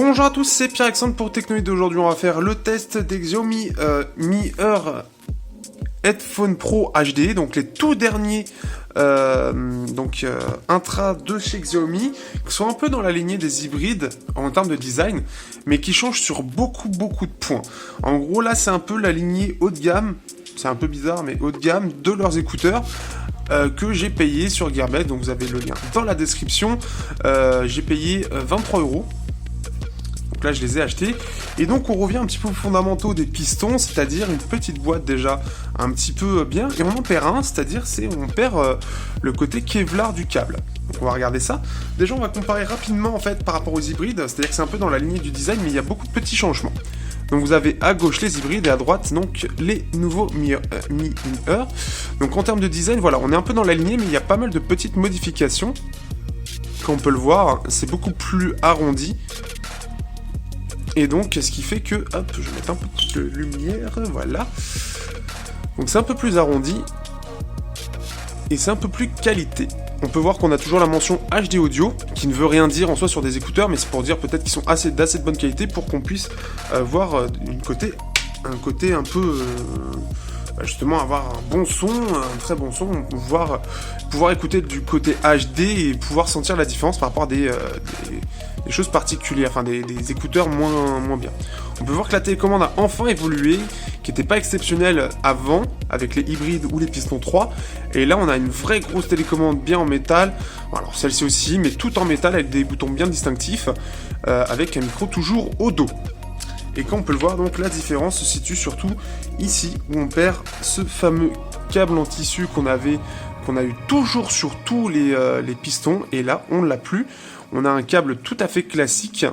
Bonjour à tous, c'est Pierre-Alexandre pour Technoïde. Aujourd'hui, on va faire le test des Xiaomi Mi Ear Headphone Pro HD, donc les tout derniers intra de chez Xiaomi, qui sont un peu dans la lignée des hybrides en termes de design, mais qui changent sur beaucoup de points. En gros, là, c'est un peu la lignée haut de gamme, c'est un peu bizarre, mais haut de gamme de leurs écouteurs. Que j'ai payé sur Gearbest, donc vous avez le lien dans la description. J'ai payé 23 €. Donc là je les ai achetés. Et donc on revient un petit peu aux fondamentaux des pistons, c'est-à-dire une petite boîte déjà un petit peu bien, et on en perd un, c'est-à-dire on perd le côté Kevlar du câble. Donc on va regarder ça. Déjà on va comparer rapidement en fait par rapport aux hybrides, c'est-à-dire que c'est un peu dans la lignée du design, mais il y a beaucoup de petits changements. Donc vous avez à gauche les hybrides et à droite donc les nouveaux Mi Ear. Donc en termes de design, voilà, on est un peu dans la lignée, mais il y a pas mal de petites modifications. Comme on peut le voir, c'est beaucoup plus arrondi. Et donc ce qui fait que, hop, je vais mettre un peu de lumière, voilà. Donc c'est un peu plus arrondi et c'est un peu plus qualité. On peut voir qu'on a toujours la mention HD audio, qui ne veut rien dire en soi sur des écouteurs, mais c'est pour dire peut-être qu'ils sont d'assez de bonne qualité pour qu'on puisse voir un côté un peu... justement avoir un bon son, un très bon son, pouvoir écouter du côté HD et pouvoir sentir la différence par rapport à des choses particulières, enfin des écouteurs moins bien. On peut voir que la télécommande a enfin évolué, qui n'était pas exceptionnelle avant, avec les hybrides ou les pistons 3, et là on a une vraie grosse télécommande bien en métal, alors celle-ci aussi, mais tout en métal avec des boutons bien distinctifs, avec un micro toujours au dos. Et quand on peut le voir, donc la différence se situe surtout ici, où on perd ce fameux câble en tissu qu'on a eu toujours sur tous les pistons, et là on ne l'a plus. On a un câble tout à fait classique.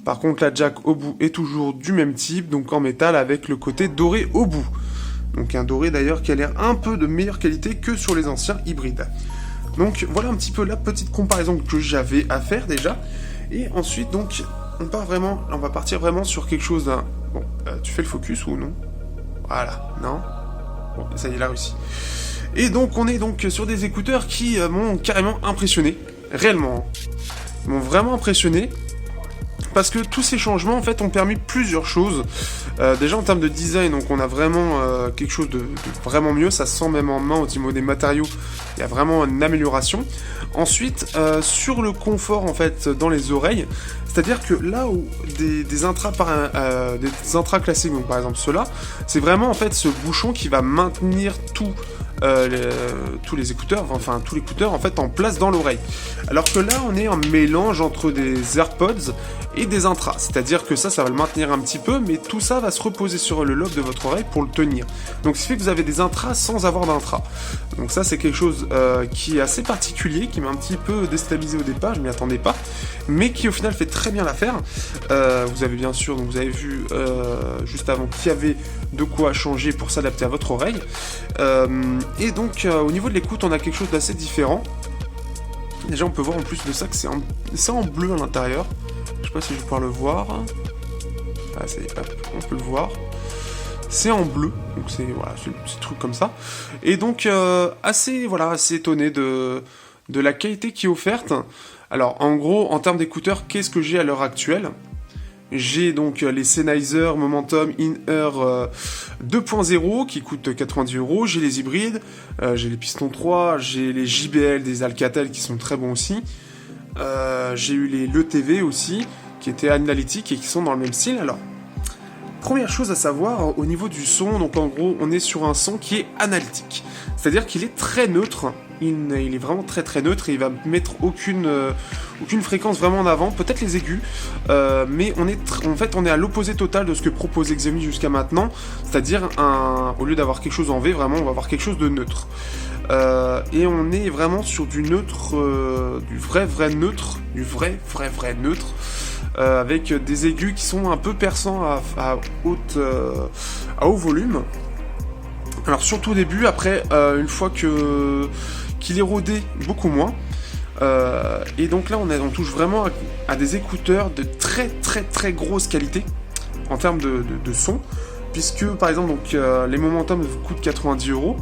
Par contre la jack au bout est toujours du même type, donc en métal avec le côté doré au bout. Donc un doré d'ailleurs qui a l'air un peu de meilleure qualité que sur les anciens hybrides. Donc voilà un petit peu la petite comparaison que j'avais à faire déjà. Et ensuite donc... on va partir vraiment sur quelque chose d'un... Bon, tu fais le focus ou non? Voilà, non? Bon, ça y est, la réussi. Et donc, on est donc sur des écouteurs qui m'ont carrément impressionné. Réellement. Ils m'ont vraiment impressionné. Parce que tous ces changements, en fait, ont permis plusieurs choses. Déjà, en termes de design, donc on a vraiment quelque chose de vraiment mieux. Ça se sent même en main au niveau des matériaux. Il y a vraiment une amélioration. Ensuite, sur le confort, en fait, dans les oreilles, c'est-à-dire que là où des intras classiques, donc par exemple ceux-là, c'est vraiment en fait ce bouchon qui va maintenir tous les écouteurs, enfin tout l'écouteur en fait en place dans l'oreille. Alors que là, on est en mélange entre des AirPods et des intras, c'est-à-dire que ça va le maintenir un petit peu, mais tout ça va se reposer sur le lobe de votre oreille pour le tenir. Donc ce qui fait que vous avez des intras sans avoir d'intras. Donc ça c'est quelque chose qui est assez particulier, qui m'a un petit peu déstabilisé au départ, je m'y attendais pas, mais qui au final fait très bien l'affaire. Vous avez bien sûr, donc vous avez vu juste avant qu'il y avait de quoi changer pour s'adapter à votre oreille. Et donc au niveau de l'écoute, on a quelque chose d'assez différent. Déjà on peut voir en plus de ça que c'est en bleu à l'intérieur. Je sais pas si je vais pouvoir le voir. Ah, on peut le voir. C'est en bleu, donc c'est un petit truc comme ça. Et donc assez étonné de la qualité qui est offerte. Alors en gros, en termes d'écouteurs, qu'est-ce que j'ai à l'heure actuelle? J'ai donc les Sennheiser Momentum In-Ear 2.0 qui coûtent 90 €. J'ai les hybrides, j'ai les pistons 3, j'ai les JBL des Alcatel qui sont très bons aussi. J'ai eu les LeTV aussi, qui étaient analytiques et qui sont dans le même style. Alors, première chose à savoir, au niveau du son, donc en gros, on est sur un son qui est analytique. C'est-à-dire qu'il est très neutre, il est vraiment très neutre et il va mettre aucune fréquence vraiment en avant, peut-être les aigus, mais on est à l'opposé total de ce que proposait Xiaomi jusqu'à maintenant, c'est-à-dire au lieu d'avoir quelque chose en V, vraiment on va avoir quelque chose de neutre. Et on est vraiment sur du neutre, du vrai neutre, avec des aigus qui sont un peu perçants à haut volume. Alors surtout au début, après une fois qu'il est rodé, beaucoup moins. Et donc là on touche vraiment à des écouteurs de très grosse qualité en termes de son, puisque par exemple donc, les Momentum coûtent 90 €.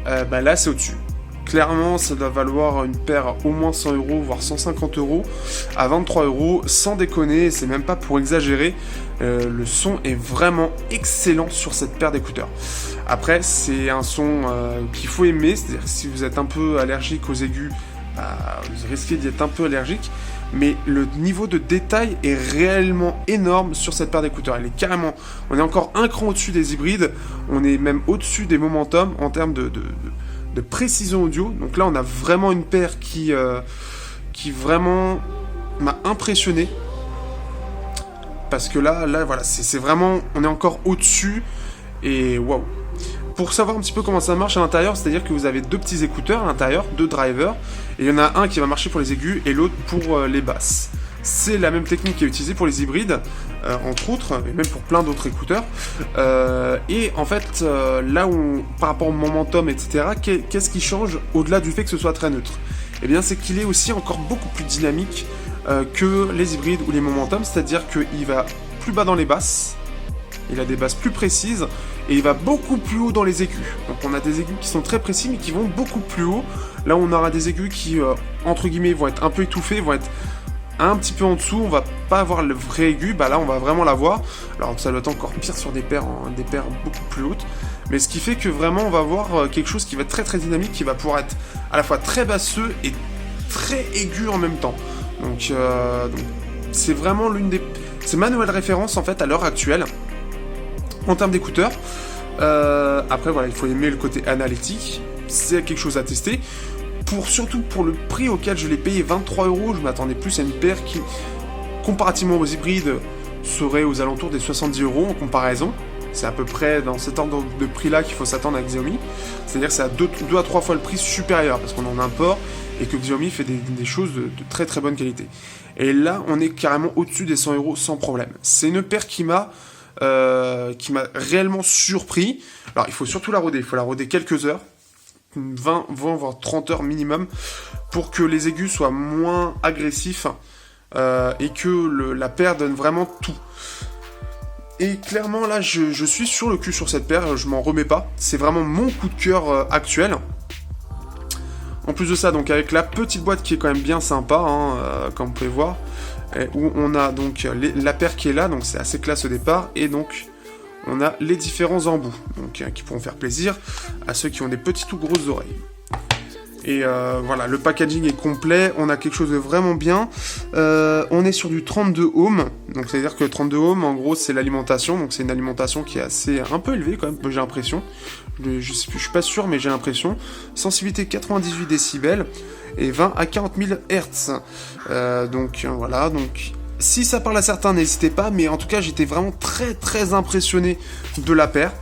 Là c'est au-dessus. Clairement, ça doit valoir une paire au moins 100 €, voire 150 € à 23 €, sans déconner, c'est même pas pour exagérer. Le son est vraiment excellent sur cette paire d'écouteurs. Après, c'est un son qu'il faut aimer, c'est-à-dire que si vous êtes un peu allergique aux aigus, vous risquez d'y être un peu allergique, mais le niveau de détail est réellement énorme sur cette paire d'écouteurs. On est encore un cran au-dessus des hybrides, on est même au-dessus des Momentum en termes de précision audio. Donc là, on a vraiment une paire qui vraiment m'a impressionné. Parce que là voilà, c'est vraiment, on est encore au-dessus, et waouh. Pour savoir un petit peu comment ça marche à l'intérieur, c'est-à-dire que vous avez 2 petits écouteurs à l'intérieur, 2 drivers, et il y en a un qui va marcher pour les aigus et l'autre pour les basses. C'est la même technique qui est utilisée pour les hybrides, entre autres, et même pour plein d'autres écouteurs. Et en fait, là où, par rapport au Momentum, etc., qu'est-ce qui change au-delà du fait que ce soit très neutre? Eh bien, c'est qu'il est aussi encore beaucoup plus dynamique que les hybrides ou les Momentum, c'est-à-dire qu'il va plus bas dans les basses, il a des basses plus précises, et il va beaucoup plus haut dans les aigus. Donc on a des aigus qui sont très précis, mais qui vont beaucoup plus haut. Là, on aura des aigus qui, entre guillemets, vont être un peu étouffés, vont être un petit peu en dessous, on va pas avoir le vrai aigu, là on va vraiment l'avoir. Alors ça doit être encore pire sur des paires beaucoup plus hautes, mais ce qui fait que vraiment on va avoir quelque chose qui va être très très dynamique, qui va pouvoir être à la fois très basseux et très aigu en même temps. Donc c'est vraiment c'est ma nouvelle référence en fait à l'heure actuelle en termes d'écouteurs. Après voilà, il faut aimer le côté analytique, c'est quelque chose à tester. Surtout pour le prix auquel je l'ai payé, 23 €, je m'attendais plus à une paire qui, comparativement aux hybrides, serait aux alentours des 70 € en comparaison. C'est à peu près dans cet ordre de prix-là qu'il faut s'attendre avec Xiaomi. C'est-à-dire que c'est à 2 à 3 fois le prix supérieur, parce qu'on en importe, et que Xiaomi fait des choses de très très bonne qualité. Et là, on est carrément au-dessus des 100 € sans problème. C'est une paire qui m'a réellement surpris. Alors, il faut surtout la roder. Il faut la roder quelques heures. 20 voire 30 heures minimum pour que les aigus soient moins agressifs et que la paire donne vraiment tout. Et clairement là je suis sur le cul sur cette paire, je m'en remets pas, c'est vraiment mon coup de cœur actuel. En plus de ça, donc avec la petite boîte qui est quand même bien sympa, comme vous pouvez voir, où on a donc la paire qui est là, donc c'est assez classe au départ, et donc on a les différents embouts, donc qui pourront faire plaisir à ceux qui ont des petites ou grosses oreilles. Et voilà, le packaging est complet, on a quelque chose de vraiment bien. On est sur du 32 ohms, donc c'est-à-dire que 32 ohms, en gros, c'est l'alimentation, donc c'est une alimentation qui est un peu élevée quand même, j'ai l'impression. Je suis pas sûr, mais j'ai l'impression. Sensibilité 98 décibels et 20 à 40 000 Hz. Donc voilà, donc... Si ça parle à certains, n'hésitez pas, mais en tout cas, j'étais vraiment très très impressionné de la paire.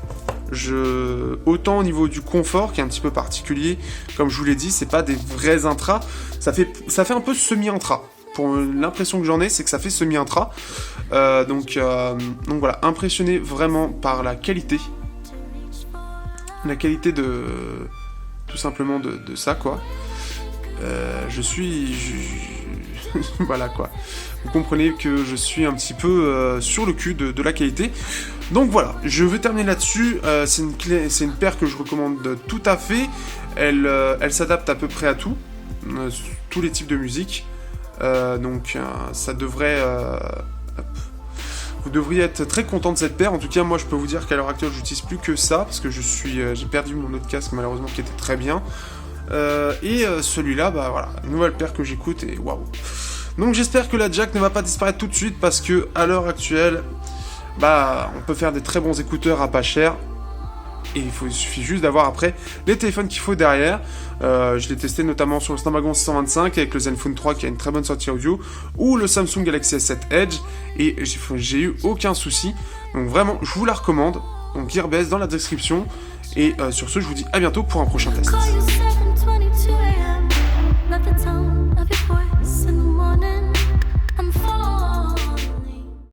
Autant au niveau du confort, qui est un petit peu particulier, comme je vous l'ai dit, c'est pas des vrais intras, ça fait un peu semi-intra. Pour l'impression que j'en ai, c'est que ça fait semi-intra. Donc voilà, impressionné vraiment par la qualité. La qualité tout simplement de ça, quoi. Voilà quoi. Vous comprenez que je suis un petit peu sur le cul de la qualité. Donc voilà, je vais terminer là-dessus. C'est une paire que je recommande tout à fait. Elle s'adapte à peu près à tout, tous les types de musique. Donc ça devrait... Vous devriez être très content de cette paire. En tout cas, moi, je peux vous dire qu'à l'heure actuelle, j'utilise plus que ça parce que j'ai perdu mon autre casque malheureusement qui était très bien. Et celui-là, bah voilà, nouvelle paire que j'écoute et waouh. Donc j'espère que la jack ne va pas disparaître tout de suite parce que à l'heure actuelle, bah on peut faire des très bons écouteurs à pas cher. Et il suffit juste d'avoir après les téléphones qu'il faut derrière. Je l'ai testé notamment sur le Snapdragon 625 avec le Zenfone 3 qui a une très bonne sortie audio, ou le Samsung Galaxy S7 Edge, et j'ai eu aucun souci. Donc vraiment, je vous la recommande. Donc Gearbest dans la description. Et sur ce, je vous dis à bientôt pour un prochain test.